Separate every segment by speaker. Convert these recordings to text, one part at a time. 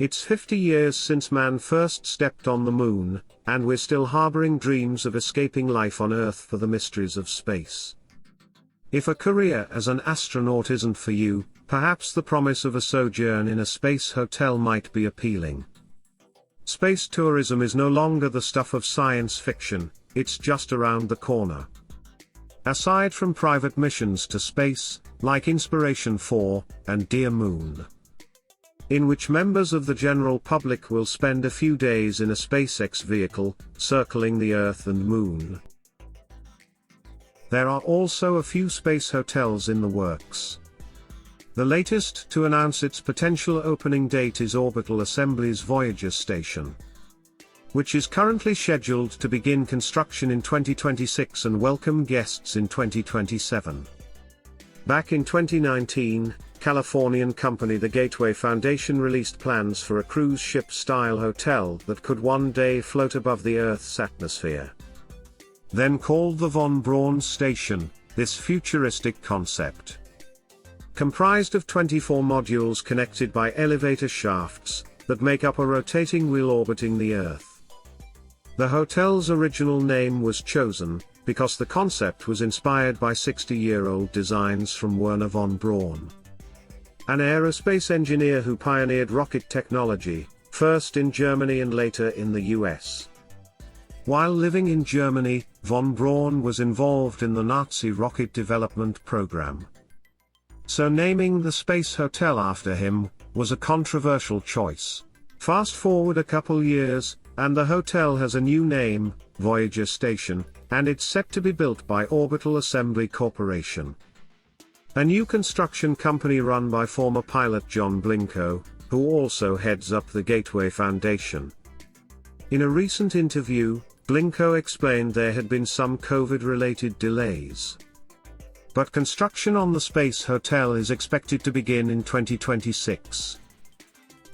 Speaker 1: It's 50 years since man first stepped on the moon, and we're still harboring dreams of escaping life on Earth for the mysteries of space. If a career as an astronaut isn't for you, perhaps the promise of a sojourn in a space hotel might be appealing. Space tourism is no longer the stuff of science fiction, it's just around the corner. Aside from private missions to space, like Inspiration 4, and Dear Moon, in which members of the general public will spend a few days in a SpaceX vehicle, circling the Earth and Moon. There are also a few space hotels in the works. The latest to announce its potential opening date is Orbital Assembly's Voyager station, which is currently scheduled to begin construction in 2026 and welcome guests in 2027. Back in 2019, Californian company The Gateway Foundation released plans for a cruise ship-style hotel that could one day float above the Earth's atmosphere. Then called the Von Braun Station, this futuristic concept, comprised of 24 modules connected by elevator shafts, that make up a rotating wheel orbiting the Earth. The hotel's original name was chosen, because the concept was inspired by 60-year-old designs from Wernher von Braun, an aerospace engineer who pioneered rocket technology, first in Germany and later in the US. While living in Germany, von Braun was involved in the Nazi rocket development program. So naming the space hotel after him was a controversial choice. Fast forward a couple years, and the hotel has a new name, Voyager Station, and it's set to be built by Orbital Assembly Corporation, a new construction company run by former pilot John Blinko, who also heads up the Gateway Foundation. In a recent interview, Blinko explained there had been some COVID-related delays, but construction on the space hotel is expected to begin in 2026.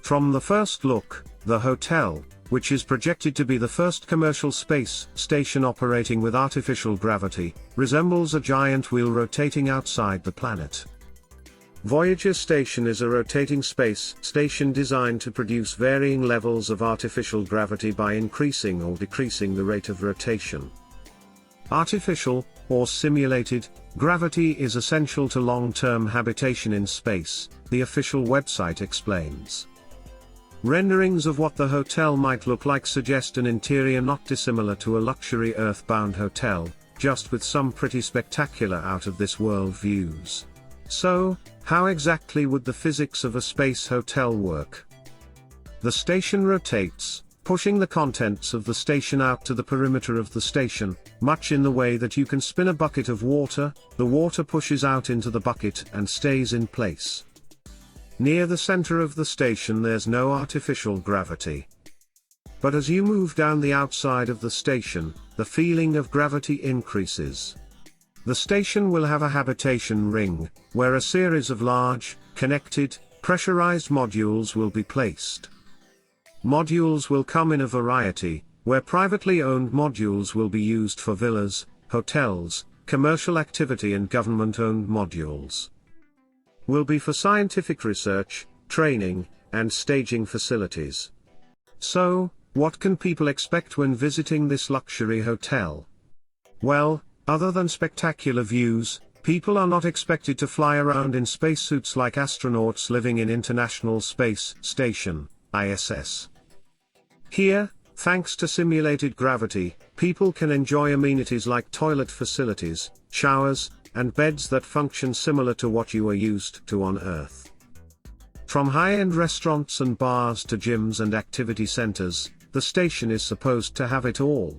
Speaker 1: From the first look, the hotel, which is projected to be the first commercial space station operating with artificial gravity, resembles a giant wheel rotating outside the planet. Voyager Station is a rotating space station designed to produce varying levels of artificial gravity by increasing or decreasing the rate of rotation. Artificial, or simulated, gravity is essential to long-term habitation in space, the official website explains. Renderings of what the hotel might look like suggest an interior not dissimilar to a luxury Earthbound hotel, just with some pretty spectacular out-of-this-world views. So, how exactly would the physics of a space hotel work? The station rotates, pushing the contents of the station out to the perimeter of the station, much in the way that you can spin a bucket of water. The water pushes out into the bucket and stays in place. Near the center of the station there's no artificial gravity. But as you move down the outside of the station, the feeling of gravity increases. The station will have a habitation ring, where a series of large, connected, pressurized modules will be placed. Modules will come in a variety, where privately owned modules will be used for villas, hotels, commercial activity, and government-owned modules will be for scientific research, training, and staging facilities. So, what can people expect when visiting this luxury hotel? Well, other than spectacular views, people are not expected to fly around in spacesuits like astronauts living in International Space Station, ISS. Here, thanks to simulated gravity, people can enjoy amenities like toilet facilities, showers, and beds that function similar to what you are used to on Earth. From high-end restaurants and bars to gyms and activity centers, the station is supposed to have it all.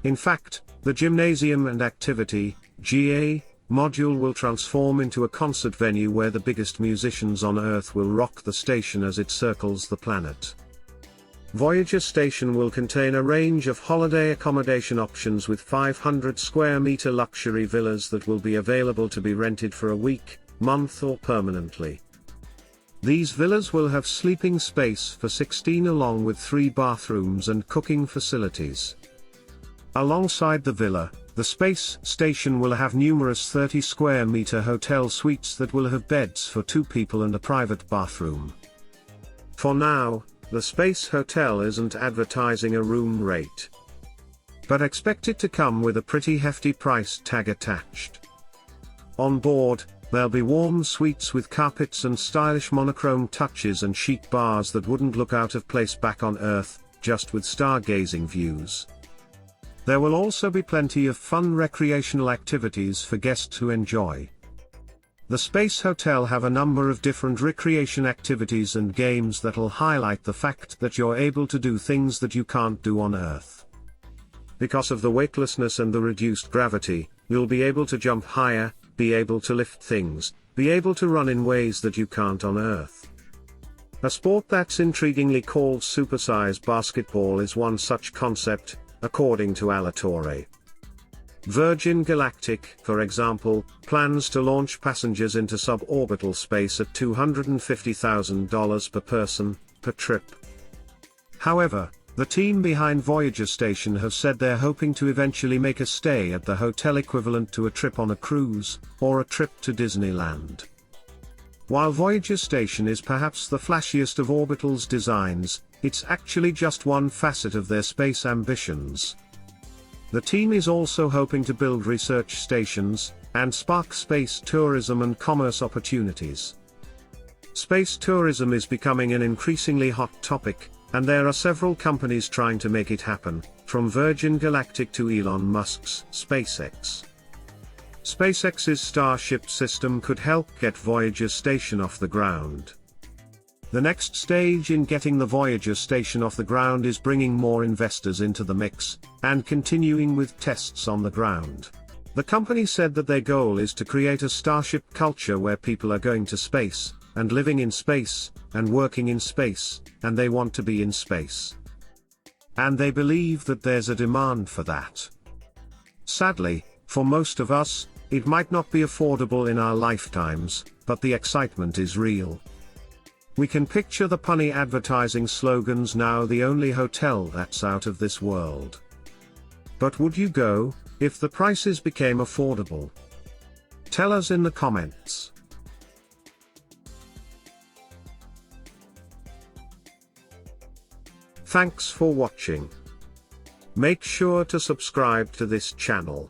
Speaker 1: In fact, the Gymnasium and Activity (GA) module will transform into a concert venue where the biggest musicians on Earth will rock the station as it circles the planet. Voyager Station will contain a range of holiday accommodation options with 500 square meter luxury villas that will be available to be rented for a week, month, or permanently. These villas will have sleeping space for 16 along with 3 bathrooms and cooking facilities. Alongside the villa, the space station will have numerous 30 square meter hotel suites that will have beds for 2 people and a private bathroom. For now, the Space Hotel isn't advertising a room rate, but expect it to come with a pretty hefty price tag attached. On board, there'll be warm suites with carpets and stylish monochrome touches and chic bars that wouldn't look out of place back on Earth, just with stargazing views. There will also be plenty of fun recreational activities for guests who enjoy. The Space Hotel have a number of different recreation activities and games that'll highlight the fact that you're able to do things that you can't do on Earth. Because of the weightlessness and the reduced gravity, you'll be able to jump higher, be able to lift things, be able to run in ways that you can't on Earth. A sport that's intriguingly called supersize basketball is one such concept, according to Alatorre. Virgin Galactic, for example, plans to launch passengers into suborbital space at $250,000 per person, per trip. However, the team behind Voyager Station have said they're hoping to eventually make a stay at the hotel equivalent to a trip on a cruise, or a trip to Disneyland. While Voyager Station is perhaps the flashiest of Orbital's designs, it's actually just one facet of their space ambitions. The team is also hoping to build research stations, and spark space tourism and commerce opportunities. Space tourism is becoming an increasingly hot topic, and there are several companies trying to make it happen, from Virgin Galactic to Elon Musk's SpaceX. SpaceX's Starship system could help get Voyager Station off the ground. The next stage in getting the Voyager Station off the ground is bringing more investors into the mix, and continuing with tests on the ground. The company said that their goal is to create a Starship culture where people are going to space, and living in space, and working in space, and they want to be in space. And they believe that there's a demand for that. Sadly, for most of us, it might not be affordable in our lifetimes, but the excitement is real. We can picture the punny advertising slogans now: the only hotel that's out of this world. But would you go, if the prices became affordable? Tell us in the comments. Thanks for watching. Make sure to subscribe to this channel.